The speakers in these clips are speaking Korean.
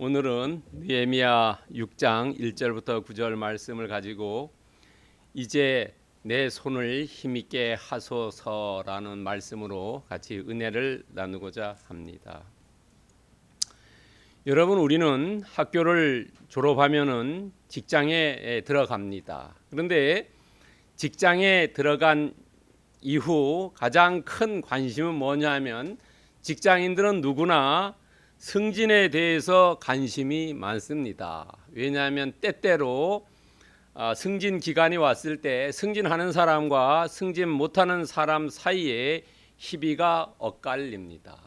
오늘은 느헤미야 6장 1절부터 9절 말씀을 가지고 이제 내 손을 힘있게 하소서라는 말씀으로 같이 은혜를 나누고자 합니다. 여러분, 우리는 학교를 졸업하면은 직장에 들어갑니다. 그런데 직장에 들어간 이후 가장 큰 관심은 뭐냐면 직장인들은 누구나 승진에 대해서 관심이 많습니다. 왜냐하면 때때로 승진 기간이 왔을 때 승진하는 사람과 승진 못하는 사람 사이에 희비가 엇갈립니다.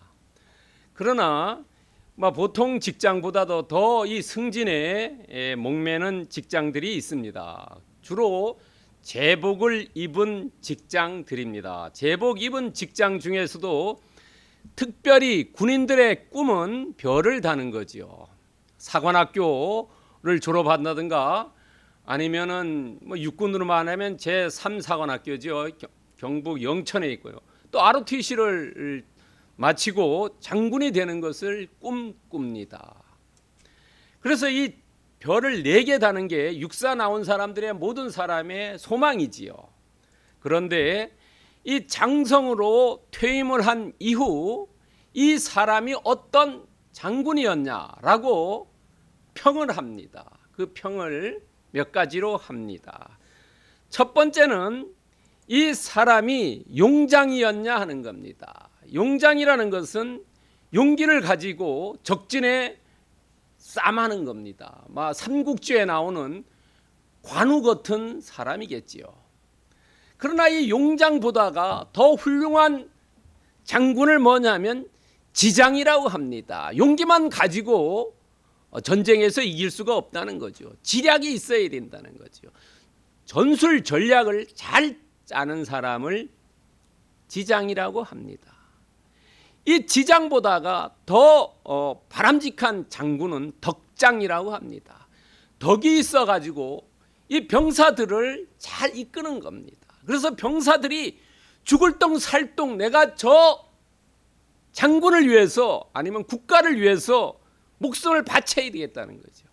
그러나 보통 직장보다도 더 이 승진에 목매는 직장들이 있습니다. 주로 제복을 입은 직장들입니다. 제복 입은 직장 중에서도 특별히 군인들의 꿈은 별을 다는 거지요. 사관학교를 졸업한다든가 아니면은 육군으로만 하면 제3사관학교죠. 경북 영천에 있고요. 또 ROTC를 마치고 장군이 되는 것을 꿈꿉니다. 그래서 이 별을 4개 다는 게 육사 나온 사람들의 모든 사람의 소망이지요. 그런데 이 장성으로 퇴임을 한 이후 이 사람이 어떤 장군이었냐라고 평을 합니다. 그 평을 몇 가지로 합니다. 첫 번째는 이 사람이 용장이었냐 하는 겁니다. 용장이라는 것은 용기를 가지고 적진에 싸마는 겁니다. 삼국지에 나오는 관우 같은 사람이겠지요. 그러나 이 용장보다가 더 훌륭한 장군을 뭐냐면 지장이라고 합니다. 용기만 가지고 전쟁에서 이길 수가 없다는 거죠. 지략이 있어야 된다는 거죠. 전술 전략을 잘 짜는 사람을 지장이라고 합니다. 이 지장보다가 더 바람직한 장군은 덕장이라고 합니다. 덕이 있어가지고 이 병사들을 잘 이끄는 겁니다. 그래서 병사들이 죽을 똥 살 똥 내가 저 장군을 위해서 아니면 국가를 위해서 목숨을 바쳐야 되겠다는 거죠.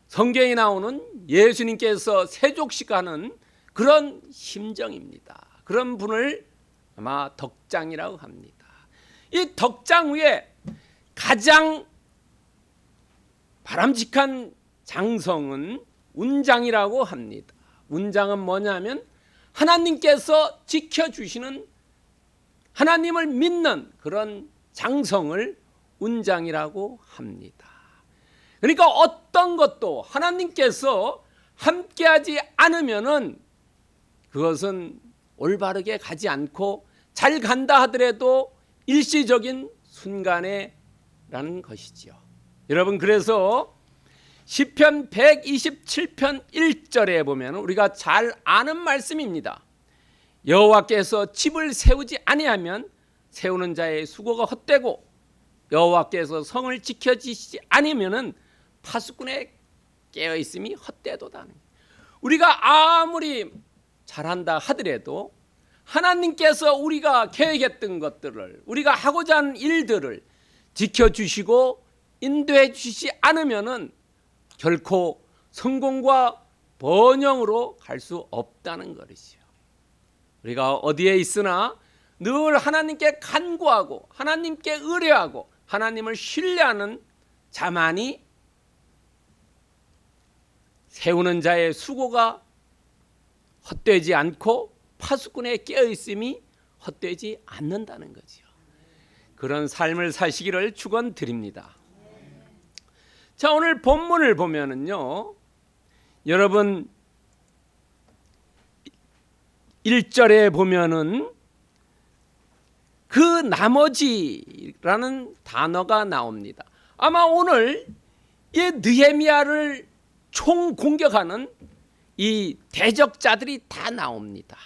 성경에 나오는 예수님께서 세족식하는 그런 심정입니다. 그런 분을 아마 덕장이라고 합니다. 이 덕장 위에 가장 바람직한 장성은 운장이라고 합니다. 운장은 뭐냐면 하나님께서 지켜주시는 하나님을 믿는 그런 장성을 운장이라고 합니다. 그러니까 어떤 것도 하나님께서 함께하지 않으면은 그것은 올바르게 가지 않고 잘 간다 하더라도 일시적인 순간에라는 것이지요. 여러분, 그래서 시편 127편 1절에 보면 우리가 잘 아는 말씀입니다. 여호와께서 집을 세우지 아니하면 세우는 자의 수고가 헛되고 여호와께서 성을 지켜지시지 않으면 파수꾼의 깨어있음이 헛되도다. 우리가 아무리 잘한다 하더라도 하나님께서 우리가 계획했던 것들을 우리가 하고자 하는 일들을 지켜주시고 인도해 주시지 않으면 결코 성공과 번영으로 갈 수 없다는 것이죠. 우리가 어디에 있으나 늘 하나님께 간구하고 하나님께 의뢰하고 하나님을 신뢰하는 자만이 세우는 자의 수고가 헛되지 않고 파수꾼의 깨어있음이 헛되지 않는다는 거죠. 그런 삶을 사시기를 축원드립니다. 자, 오늘 본문을 보면은요, 여러분 1절에 보면은 그 나머지라는 단어가 나옵니다. 아마 오늘 이 느헤미야를 총공격하는 이 대적자들이 다 나옵니다.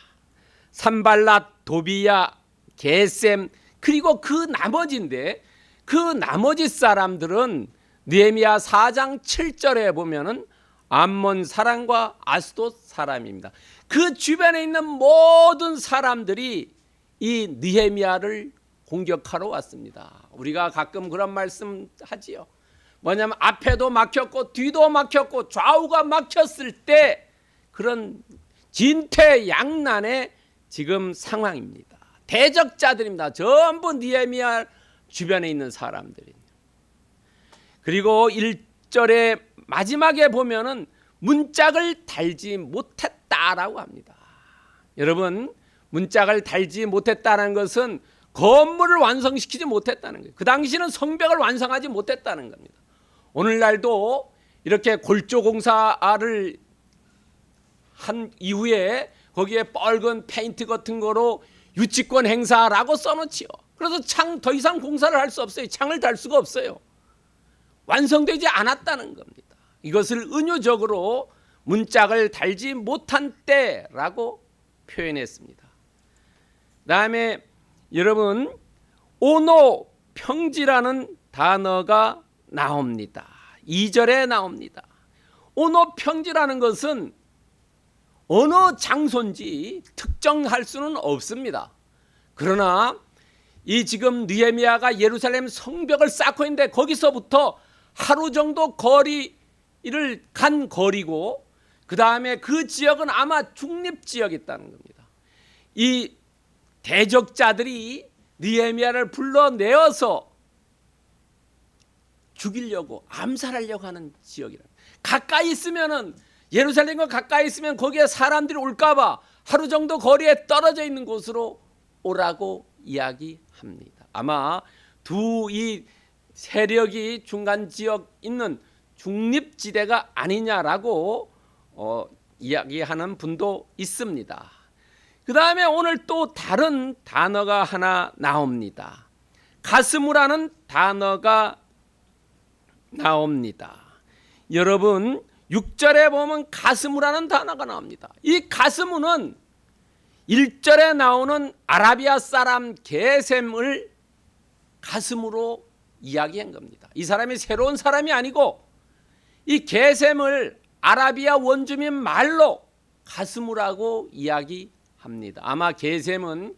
산발랏, 도비야, 게셈, 그리고 그 나머지인데 그 나머지 사람들은 느헤미야 4장 7절에 보면은 암몬 사람과 아스돗 사람입니다. 그 주변에 있는 모든 사람들이 이 느헤미야를 공격하러 왔습니다. 우리가 가끔 그런 말씀 하지요. 뭐냐면 앞에도 막혔고 뒤도 막혔고 좌우가 막혔을 때 그런 진퇴양난의 지금 상황입니다. 대적자들입니다. 전부 느헤미야 주변에 있는 사람들이. 그리고 1절의 마지막에 보면은 문짝을 달지 못했다라고 합니다. 여러분, 문짝을 달지 못했다는 것은 건물을 완성시키지 못했다는 거예요. 그 당시는 성벽을 완성하지 못했다는 겁니다. 오늘날도 이렇게 골조공사를 한 이후에 거기에 빨간 페인트 같은 거로 유치권 행사라고 써놓지요. 그래서 창 더 이상 공사를 할 수 없어요. 창을 달 수가 없어요. 완성되지 않았다는 겁니다. 이것을 은유적으로 문짝을 달지 못한 때라고 표현했습니다. 다음에 여러분, 오노평지라는 단어가 나옵니다. 2절에 나옵니다. 오노평지라는 것은 어느 장소인지 특정할 수는 없습니다. 그러나 이 지금 느헤미야가 예루살렘 성벽을 쌓고 있는데 거기서부터 하루 정도 거리를 간 거리고, 그 다음에 그 지역은 아마 중립지역이었다는 겁니다. 이 대적자들이 느헤미야를 불러내어서 죽이려고, 암살하려고 하는 지역이라. 가까이 있으면은, 예루살렘과 가까이 있으면 거기에 사람들이 올까봐 하루 정도 거리에 떨어져 있는 곳으로 오라고 이야기합니다. 아마 이 세력이 중간 지역 있는 중립지대가 아니냐라고 이야기하는 분도 있습니다. 그 다음에 오늘 또 다른 단어가 하나 나옵니다. 가스무라는 단어가 나옵니다. 여러분, 6절에 보면 가스무라는 단어가 나옵니다. 이 가스무는 1절에 나오는 아라비아 사람 게셈을 가슴으로 이야기한 겁니다. 이 사람이 새로운 사람이 아니고 이 게셈을 아라비아 원주민 말로 가스무라고 이야기합니다. 아마 게셈은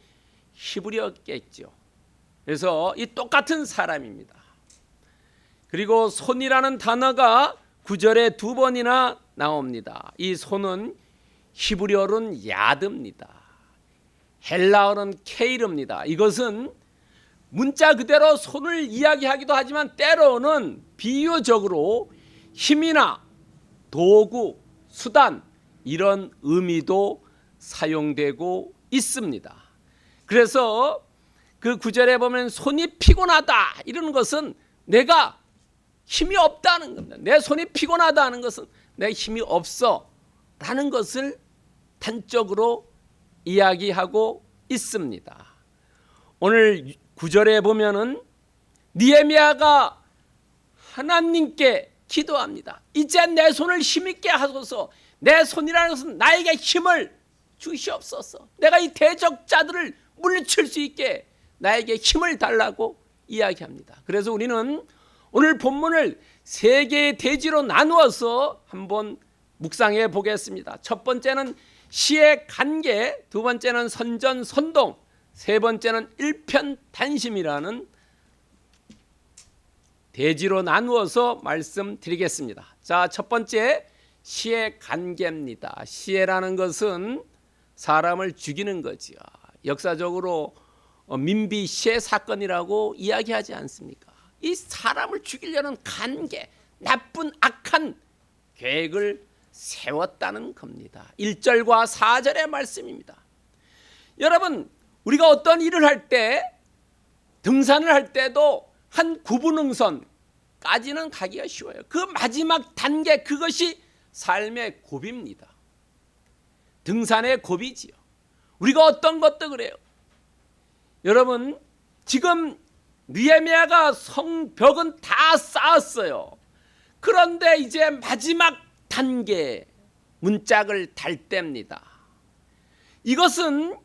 히브리어겠죠. 그래서 이 똑같은 사람입니다. 그리고 손이라는 단어가 9절에 2번이나 나옵니다. 이 손은 히브리어로는 야드입니다. 헬라어는 케이르입니다. 이것은 문자 그대로 손을 이야기하기도 하지만 때로는 비유적으로 힘이나 도구, 수단 이런 의미도 사용되고 있습니다. 그래서 그 9절에 보면 손이 피곤하다 이러는 것은 내가 힘이 없다는 겁니다. 내 손이 피곤하다는 것은 내 힘이 없어 라는 것을 단적으로 이야기하고 있습니다. 오늘 9절에 보면은 느헤미야가 하나님께 기도합니다. 이제 내 손을 힘있게 하소서. 내 손이라는 것은 나에게 힘을 주시옵소서. 내가 이 대적자들을 물리칠 수 있게 나에게 힘을 달라고 이야기합니다. 그래서 우리는 오늘 본문을 세 개의 대지로 나누어서 한번 묵상해 보겠습니다. 첫 번째는 시의 간계, 두 번째는 선전선동, 세 번째는 일편단심이라는 대지로 나누어서 말씀드리겠습니다. 자, 첫 번째 시의 간계입니다. 시해라는 것은 사람을 죽이는 거지요. 역사적으로 민비 시해 사건이라고 이야기하지 않습니까? 이 사람을 죽이려는 간계, 나쁜 악한 계획을 세웠다는 겁니다. 1절과 4절의 말씀입니다. 여러분, 우리가 어떤 일을 할 때, 등산을 할 때도 한 구분응선까지는 가기가 쉬워요. 그 마지막 단계, 그것이 삶의 고비입니다. 등산의 고비지요. 우리가 어떤 것도 그래요. 여러분, 지금 느헤미야가 성벽은 다 쌓았어요. 그런데 이제 마지막 단계 문짝을 달 때입니다. 이것은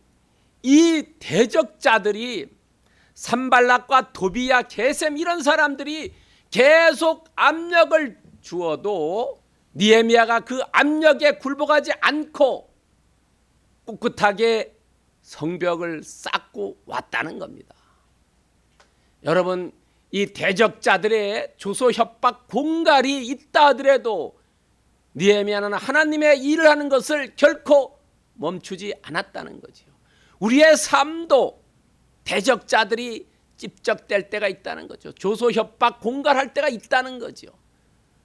이 대적자들이 산발락과 도비야, 게셈 이런 사람들이 계속 압력을 주어도 느헤미야가 그 압력에 굴복하지 않고 꿋꿋하게 성벽을 쌓고 왔다는 겁니다. 여러분, 이 대적자들의 조소 협박 공갈이 있다 하더라도 느헤미야는 하나님의 일을 하는 것을 결코 멈추지 않았다는 거죠. 우리의 삶도 대적자들이 찝적될 때가 있다는 거죠. 조소 협박 공갈할 때가 있다는 거죠.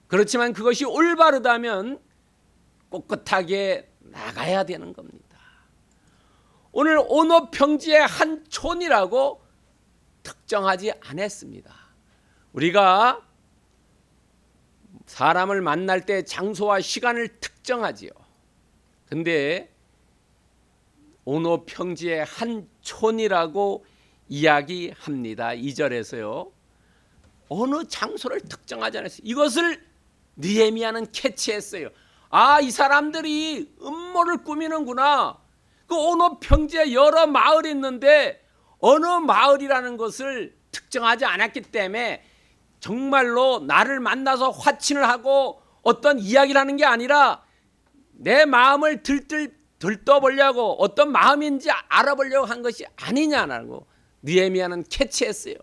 그렇지만 그것이 올바르다면 꼿꼿하게 나가야 되는 겁니다. 오늘 오노 평지의 한 촌이라고 특정하지 않았습니다. 우리가 사람을 만날 때 장소와 시간을 특정하지요. 근데 오노 평지의 한 촌이라고 이야기합니다. 2절에서요. 어느 장소를 특정하지 않았어요. 이것을 느헤미야는 캐치했어요. 아, 이 사람들이 음모를 꾸미는구나. 그 오노 평지에 여러 마을이 있는데 어느 마을이라는 것을 특정하지 않았기 때문에 정말로 나를 만나서 화친을 하고 어떤 이야기를 하는 게 아니라 내 마음을 들떠보려고 어떤 마음인지 알아보려고 한 것이 아니냐라고 느헤미야는 캐치했어요.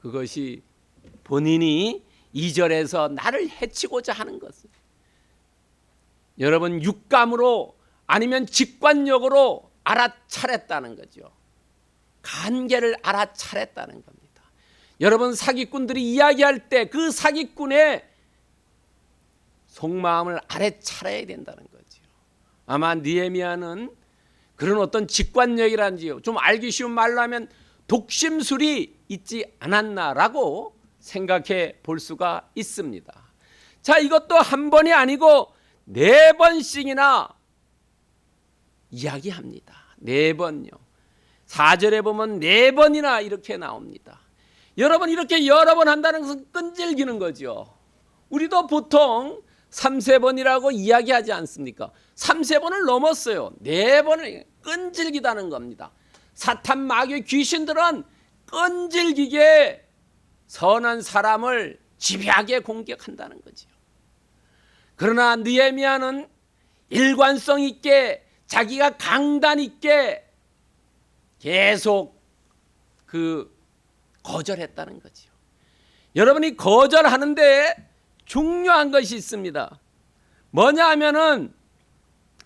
그것이 본인이 2절에서 나를 해치고자 하는 것을 여러분 육감으로 아니면 직관력으로 알아차렸다는 거죠. 관계를 알아차렸다는 겁니다. 여러분 사기꾼들이 이야기할 때 그 사기꾼의 속마음을 알아차려야 된다는 거죠. 아마 느헤미야는 그런 어떤 직관력이란지요. 좀 알기 쉬운 말로 하면 독심술이 있지 않았나라고 생각해 볼 수가 있습니다. 자, 이것도 한 번이 아니고 4번씩이나 이야기합니다. 4번요. 4절에 보면 4번이나 이렇게 나옵니다. 여러분 이렇게 여러 번 한다는 것은 끈질기는 거죠. 우리도 보통 3-4번이라고 이야기하지 않습니까? 3-4번을 넘었어요. 4번을 끈질기다는 겁니다. 사탄 마귀 귀신들은 끈질기게 선한 사람을 집요하게 공격한다는 거죠. 그러나 느헤미야는 일관성 있게 자기가 강단 있게 계속 거절했다는 거죠. 여러분이 거절하는데 중요한 것이 있습니다. 뭐냐 하면은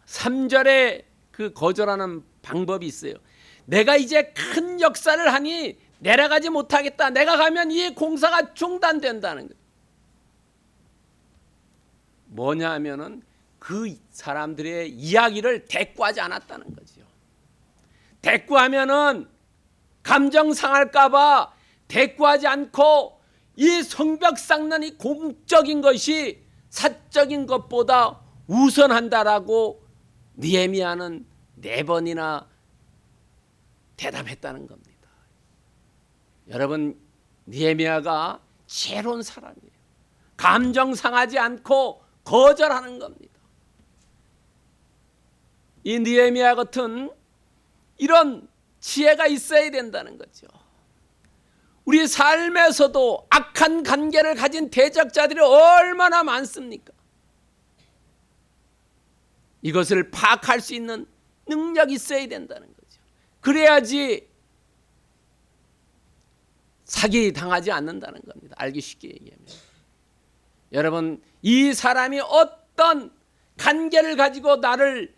3절에 그 거절하는 방법이 있어요. 내가 이제 큰 역사를 하니 내려가지 못하겠다. 내가 가면 이 공사가 중단된다는 거예요. 뭐냐 하면은 그 사람들의 이야기를 대꾸하지 않았다는 거죠. 대꾸하면은 감정 상할까 봐 대꾸하지 않고 이 성벽 쌓는 이 공적인 것이 사적인 것보다 우선한다라고 느헤미야는 4번이나 대답했다는 겁니다. 여러분 느헤미야가 지혜로운 사람이에요. 감정 상하지 않고 거절하는 겁니다. 이 느헤미야 같은 이런 지혜가 있어야 된다는 거죠. 우리 삶에서도 악한 관계를 가진 대적자들이 얼마나 많습니까? 이것을 파악할 수 있는 능력이 있어야 된다는 거죠. 그래야지 사기 당하지 않는다는 겁니다. 알기 쉽게 얘기하면. 여러분 이 사람이 어떤 관계를 가지고 나를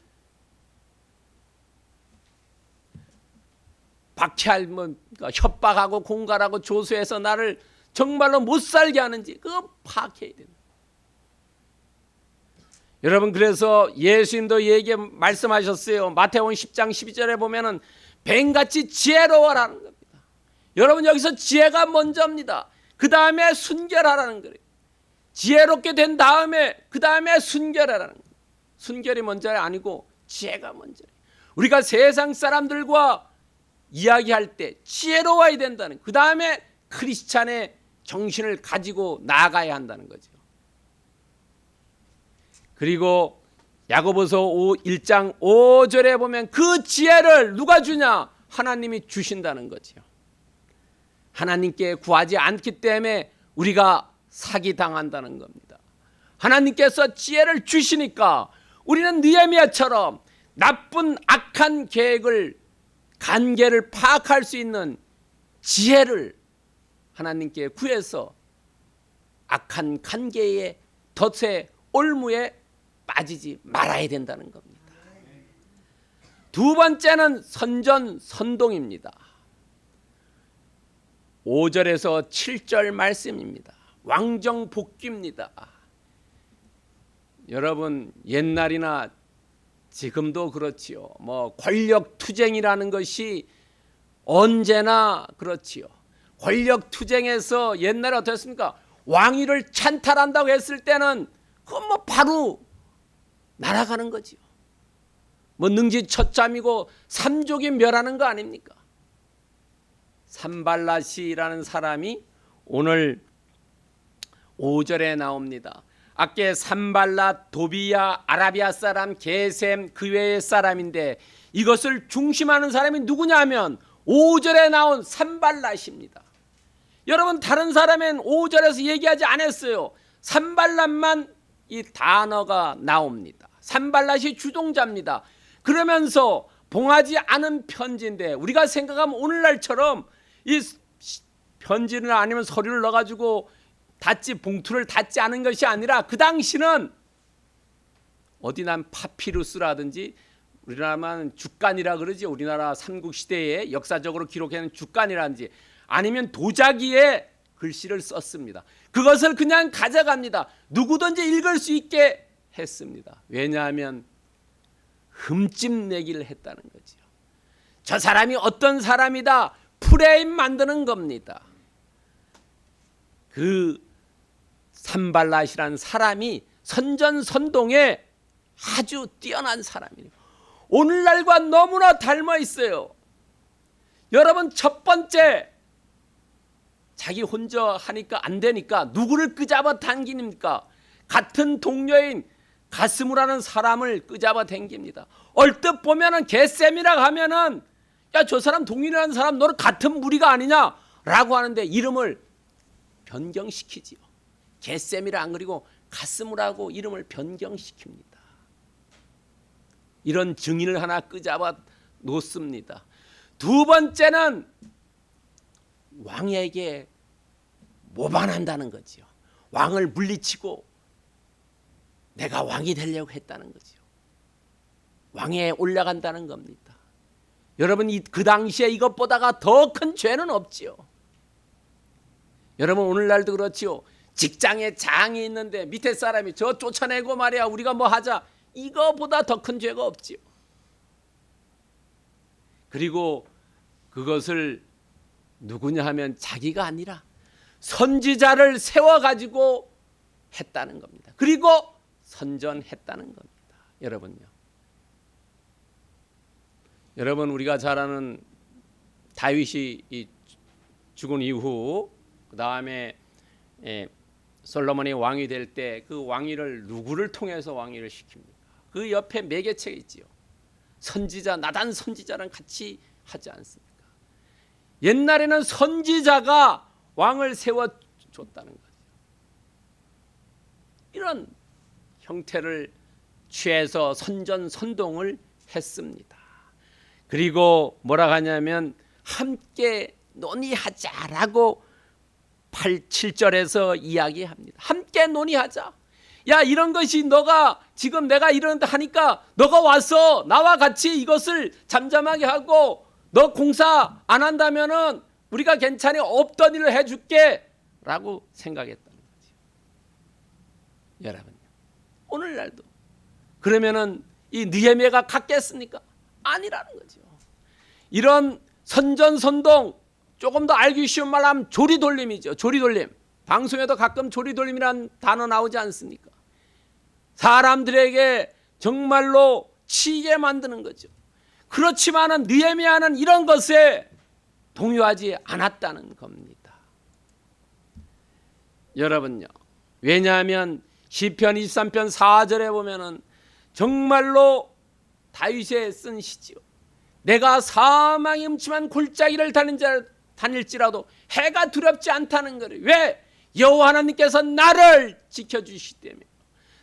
협박하고 공갈하고 조소해서 나를 정말로 못 살게 하는지 그거 파악해야 된다. 여러분 그래서 예수님도 말씀하셨어요. 마태복음 10장 12절에 보면은 뱀같이 지혜로워라는 겁니다. 여러분 여기서 지혜가 먼저입니다. 그 다음에 순결하라는 거예요. 지혜롭게 된 다음에 그 다음에 순결하라는 거예요. 순결이 먼저가 아니고 지혜가 먼저예요. 우리가 세상 사람들과 이야기할 때 지혜로워야 된다는, 그 다음에 크리스찬의 정신을 가지고 나아가야 한다는 거죠. 그리고 야고보서 1장 5절에 보면 그 지혜를 누가 주냐? 하나님이 주신다는 거죠. 하나님께 구하지 않기 때문에 우리가 사기당한다는 겁니다. 하나님께서 지혜를 주시니까 우리는 느헤미야처럼 나쁜 악한 계획을 관계를 파악할 수 있는 지혜를 하나님께 구해서 악한 관계의 덫에 올무에 빠지지 말아야 된다는 겁니다. 두 번째는 선전선동입니다. 5절에서 7절 말씀입니다. 왕정복귀입니다. 여러분 옛날이나 지금도 그렇지요. 권력투쟁이라는 것이 언제나 그렇지요. 권력투쟁에서 옛날에 어떻습니까? 왕위를 찬탈한다고 했을 때는 그건 바로 날아가는 거지요. 능지처참이고 삼족이 멸하는 거 아닙니까? 산발랏이라는 사람이 오늘 5절에 나옵니다. 아께 산발랏, 도비야, 아라비아 사람, 게셈 그 외의 사람인데 이것을 중심하는 사람이 누구냐면 5절에 나온 산발랏입니다. 여러분 다른 사람은 5절에서 얘기하지 않았어요. 산발랏만 이 단어가 나옵니다. 산발랏이 주동자입니다. 그러면서 봉하지 않은 편지인데 우리가 생각하면 오늘날처럼 이 편지를 아니면 서류를 넣어가지고 봉투를 닫지 않은 것이 아니라 그 당시는 어디 난 파피루스라든지 우리나라만 주간이라 그러지, 우리나라 삼국시대에 역사적으로 기록해낸 주간이라든지 아니면 도자기에 글씨를 썼습니다. 그것을 그냥 가져갑니다. 누구든지 읽을 수 있게 했습니다. 왜냐하면 흠집내기를 했다는 거죠. 저 사람이 어떤 사람이다 프레임 만드는 겁니다. 그 산발랏이라는 사람이 선전선동에 아주 뛰어난 사람이에요. 오늘날과 너무나 닮아 있어요. 여러분 첫 번째 자기 혼자 하니까 안 되니까 누구를 끄잡아 당깁니까? 같은 동료인 가스무라는 사람을 끄잡아 당깁니다. 얼뜻 보면은 게셈이라고 하면은 야, 저 사람 동일이라는 사람 너는 같은 무리가 아니냐라고 하는데 이름을 변경시키지요. 게셈이라 안 그리고 가스무라고 이름을 변경시킵니다. 이런 증인을 하나 끄잡아 놓습니다. 두 번째는 왕에게 모반한다는 거지요. 왕을 물리치고 내가 왕이 되려고 했다는 거지요. 왕에 올라간다는 겁니다. 여러분 그 당시에 이것보다가 더 큰 죄는 없지요. 여러분 오늘날도 그렇지요. 직장에 장이 있는데 밑에 사람이 저 쫓아내고 말이야 우리가 뭐 하자, 이거보다 더 큰 죄가 없지요. 그리고 그것을 누구냐 하면 자기가 아니라 선지자를 세워가지고 했다는 겁니다. 그리고 선전했다는 겁니다. 여러분요. 여러분 우리가 잘 아는 다윗이 죽은 이후 그 다음에 솔로몬이 왕이 될 때 그 왕위를 누구를 통해서 왕위를 시킵니까? 그 옆에 매개체가 있지요. 선지자, 나단 선지자랑 같이 하지 않습니까? 옛날에는 선지자가 왕을 세워줬다는 거죠. 이런 형태를 취해서 선전선동을 했습니다. 그리고 뭐라고 하냐면 함께 논의하자라고 7절에서 이야기합니다. 함께 논의하자. 야, 이런 것이 너가 지금 내가 이런다 하니까 너가 와서 나와 같이 이것을 잠잠하게 하고 너 공사 안 한다면은 우리가 괜찮이 없던 일을 해줄게 라고 생각했다는 거죠. 여러분 오늘날도 그러면은 이 느헤미야가 같겠습니까? 아니라는 거죠. 이런 선전선동, 조금 더 알기 쉬운 말로 하면 조리돌림이죠. 조리돌림. 방송에도 가끔 조리돌림이라는 단어 나오지 않습니까? 사람들에게 정말로 치게 만드는 거죠. 그렇지만은 느헤미야는 이런 것에 동요하지 않았다는 겁니다. 여러분요. 왜냐하면 시편 23편 4절에 보면은 정말로 다윗이 쓴 시지요. 내가 사망의 음침한 골짜기를 다닐지라도 해가 두렵지 않다는 거예요. 왜? 여호와 하나님께서 나를 지켜주시기 때문에.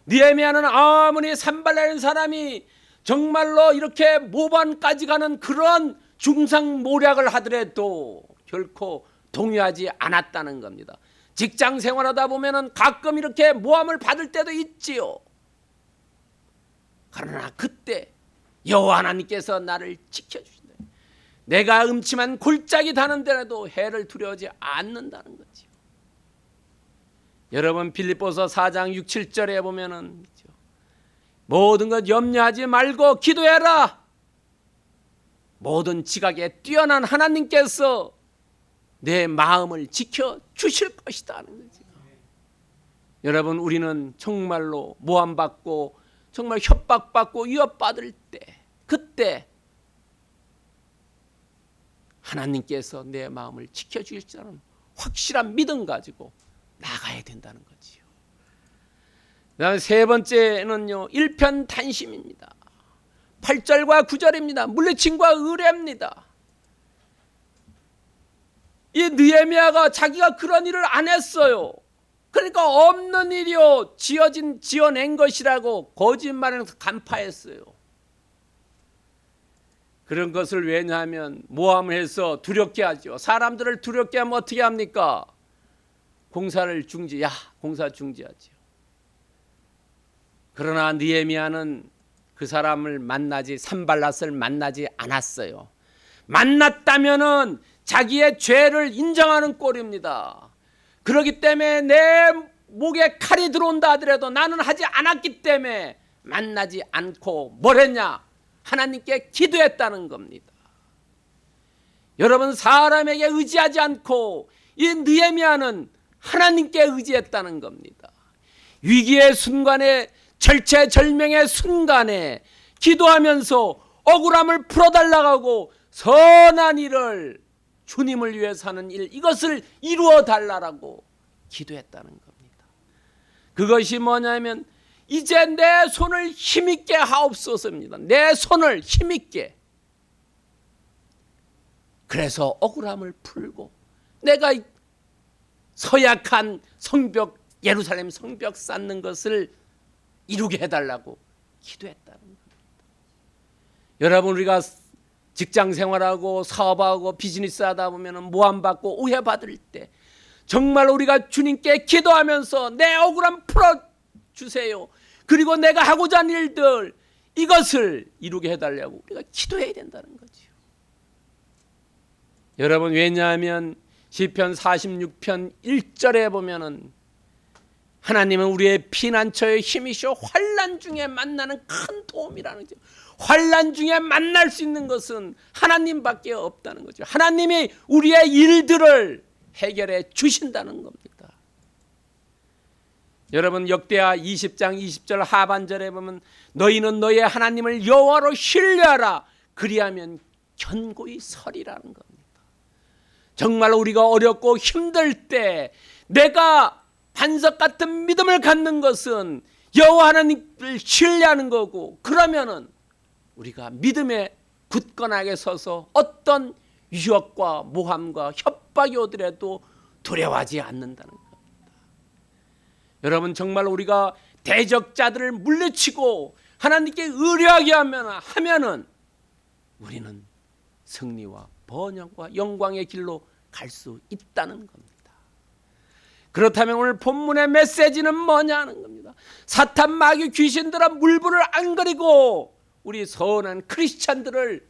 느헤미야는 아무리 산발랏이라는 사람이 정말로 이렇게 모반까지 가는 그런 중상모략을 하더라도 결코 동요하지 않았다는 겁니다. 직장 생활하다 보면은 가끔 이렇게 모함을 받을 때도 있지요. 그러나 그때 여호와 하나님께서 나를 지켜주신다. 내가 음침한 골짜기 다는데라도 해를 두려워하지 않는다는 거지요. 여러분 빌립보서 4장 6, 7절에 보면은 모든 것 염려하지 말고 기도해라. 모든 지각에 뛰어난 하나님께서 내 마음을 지켜주실 것이다 하는 거죠. 여러분 우리는 정말로 모함받고 정말 협박받고 위협받을 때 그때 하나님께서 내 마음을 지켜주실지라는 확실한 믿음 가지고 나가야 된다는 거지요. 그다음에 세 번째는요, 일편단심입니다. 8절과 9절입니다. 물리침과 의뢰입니다. 이 느헤미야가 자기가 그런 일을 안 했어요. 그러니까 없는 일이요 지어낸 것이라고 거짓말해서 간파했어요. 그런 것을 왜냐하면 모함을 해서 두렵게 하죠. 사람들을 두렵게 하면 어떻게 합니까? 공사 중지하죠. 그러나 느헤미야는 그 사람을 산발랏을 만나지 않았어요. 만났다면은 자기의 죄를 인정하는 꼴입니다. 그렇기 때문에 내 목에 칼이 들어온다 하더라도 나는 하지 않았기 때문에 만나지 않고 뭘 했냐? 하나님께 기도했다는 겁니다. 여러분 사람에게 의지하지 않고 이 느헤미야는 하나님께 의지했다는 겁니다. 위기의 순간에 절체절명의 순간에 기도하면서 억울함을 풀어달라고 하고 선한 일을 주님을 위해서 하는 일 이것을 이루어 달라고 기도했다는 겁니다. 그것이 뭐냐면 이제 내 손을 힘있게 하옵소서입니다. 내 손을 힘있게. 그래서 억울함을 풀고 내가 서약한 성벽 예루살렘 성벽 쌓는 것을 이루게 해달라고 기도했다는 겁니다. 여러분 우리가 직장 생활하고 사업하고 비즈니스 하다 보면 모함받고 오해받을 때 정말 우리가 주님께 기도하면서 내 억울함 풀어주세요. 그리고 내가 하고자 하는 일들 이것을 이루게 해달라고 우리가 기도해야 된다는 거죠. 여러분 왜냐하면 시편 46편 1절에 보면은 하나님은 우리의 피난처의 힘이시오 환난 중에 만나는 큰 도움이라는 거죠. 환난 중에 만날 수 있는 것은 하나님밖에 없다는 거죠. 하나님이 우리의 일들을 해결해 주신다는 겁니다. 여러분 역대하 20장 20절 하반절에 보면 너희는 너희의 하나님을 여호와로 신뢰하라 그리하면 견고히 서리라는 겁니다. 정말 우리가 어렵고 힘들 때 내가 반석 같은 믿음을 갖는 것은 여호와 하나님을 신뢰하는 거고 그러면은 우리가 믿음에 굳건하게 서서 어떤 유혹과 모함과 협박이 오더라도 두려워하지 않는다는 겁니다. 여러분 정말 우리가 대적자들을 물리치고 하나님께 의뢰하게 하면은 우리는 승리와 번영과 영광의 길로 갈 수 있다는 겁니다. 그렇다면 오늘 본문의 메시지는 뭐냐는 겁니다. 사탄 마귀 귀신들은 물불을 안 가리고 우리 선한 크리스찬들을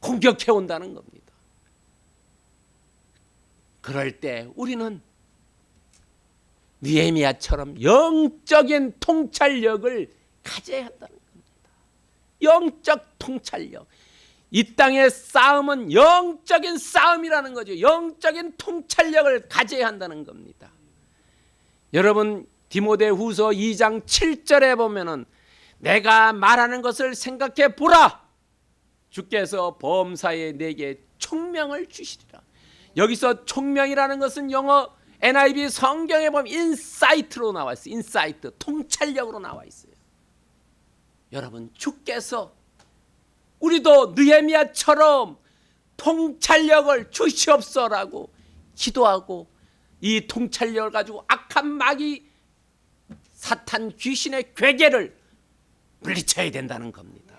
공격해 온다는 겁니다. 그럴 때 우리는 느헤미야처럼 영적인 통찰력을 가져야 한다는 겁니다. 영적 통찰력. 이 땅의 싸움은 영적인 싸움이라는 거죠. 영적인 통찰력을 가져야 한다는 겁니다. 여러분 디모데후서 2장 7절에 보면은 내가 말하는 것을 생각해 보라. 주께서 범사에 내게 총명을 주시리라. 여기서 총명이라는 것은 영어 NIV 성경에 보면 인사이트로 나와 있어요. 인사이트, 통찰력으로 나와 있어요. 여러분 주께서 우리도 느헤미야처럼 통찰력을 주시옵소서라고 기도하고 이 통찰력을 가지고 악한 마귀 사탄 귀신의 괴계를 물리쳐야 된다는 겁니다.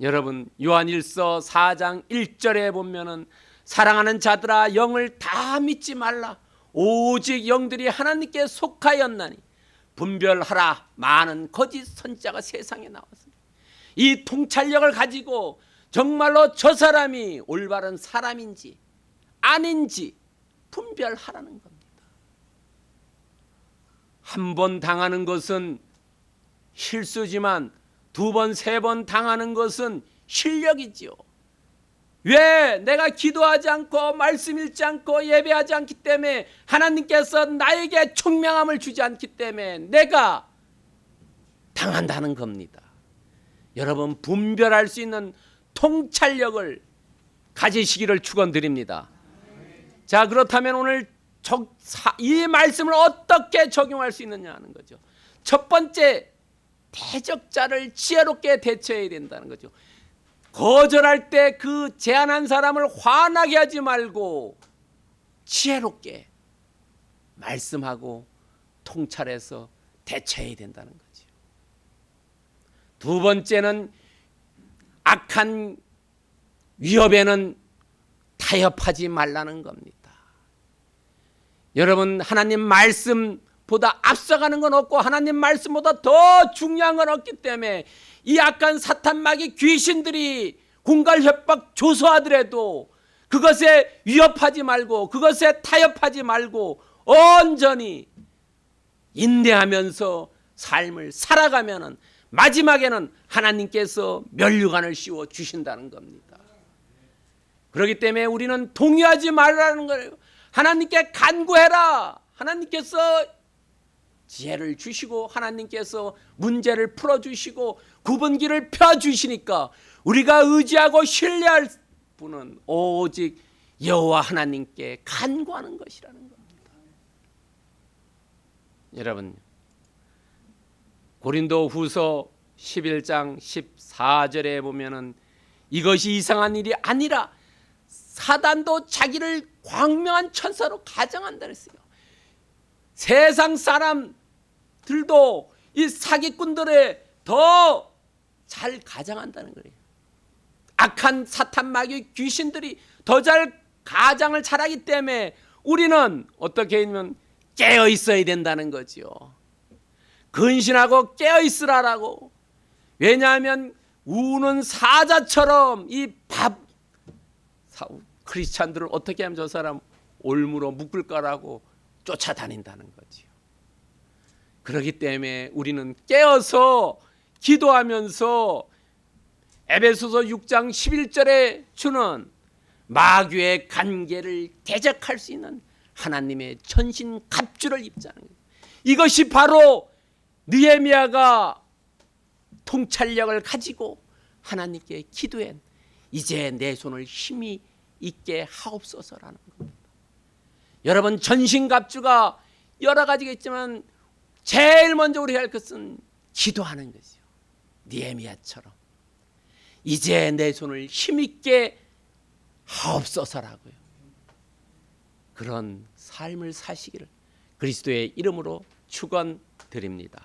여러분 요한일서 4장 1절에 보면은 사랑하는 자들아 영을 다 믿지 말라. 오직 영들이 하나님께 속하였나니 분별하라. 많은 거짓 선지자가 세상에 나왔습니다. 이 통찰력을 가지고 정말로 저 사람이 올바른 사람인지 아닌지 분별하라는 겁니다. 한 번 당하는 것은 실수지만 두 번, 세 번 당하는 것은 실력이지요. 왜? 내가 기도하지 않고 말씀 읽지 않고 예배하지 않기 때문에 하나님께서 나에게 총명함을 주지 않기 때문에 내가 당한다는 겁니다. 여러분, 분별할 수 있는 통찰력을 가지시기를 축원드립니다. 자, 그렇다면 오늘 이 말씀을 어떻게 적용할 수 있느냐 하는 거죠. 첫 번째, 대적자를 지혜롭게 대처해야 된다는 거죠. 거절할 때 그 제안한 사람을 화나게 하지 말고 지혜롭게 말씀하고 통찰해서 대처해야 된다는 거죠. 두 번째는 악한 위협에는 타협하지 말라는 겁니다. 여러분, 하나님 말씀보다 앞서가는 건 없고 하나님 말씀보다 더 중요한 건 없기 때문에 이 악한 사탄마귀 귀신들이 공갈 협박 조소하더라도 그것에 위협하지 말고 그것에 타협하지 말고 온전히 인내하면서 삶을 살아가면은 마지막에는 하나님께서 면류관을 씌워 주신다는 겁니다. 그렇기 때문에 우리는 동요하지 말라는 거예요. 하나님께 간구해라. 하나님께서 지혜를 주시고 하나님께서 문제를 풀어주시고 구분기를 펴주시니까 우리가 의지하고 신뢰할 분은 오직 여호와 하나님께 간구하는 것이라는 겁니다. 여러분, 고린도 후서 11장 14절에 보면은 이것이 이상한 일이 아니라 사단도 자기를 광명한 천사로 가정한다 그랬어요. 세상 사람들도 이 사기꾼들에 더 잘 가장한다는 거예요. 악한 사탄 마귀 귀신들이 더 잘 가장을 잘하기 때문에 우리는 어떻게 하면 깨어 있어야 된다는 거지요. 근신하고 깨어 있으라라고. 왜냐하면 우는 사자처럼 이 크리스찬들을 어떻게 하면 저 사람 올무로 묶을 거라고 쫓아다닌다는 거지요. 그렇기 때문에 우리는 깨어서 기도하면서 에베소서 6장 11절에 주는 마귀의 관계를 대적할 수 있는 하나님의 전신 갑주를 입자는 거예요. 이것이 바로 느헤미야가 통찰력을 가지고 하나님께 기도한 이제 내 손을 힘이 있게 하옵소서라는 겁니다. 여러분, 전신갑주가 여러 가지가 있지만 제일 먼저 우리가 할 것은 기도하는 거죠. 느헤미야처럼 이제 내 손을 힘있게 하옵소서라고요. 그런 삶을 사시기를 그리스도의 이름으로 축원드립니다.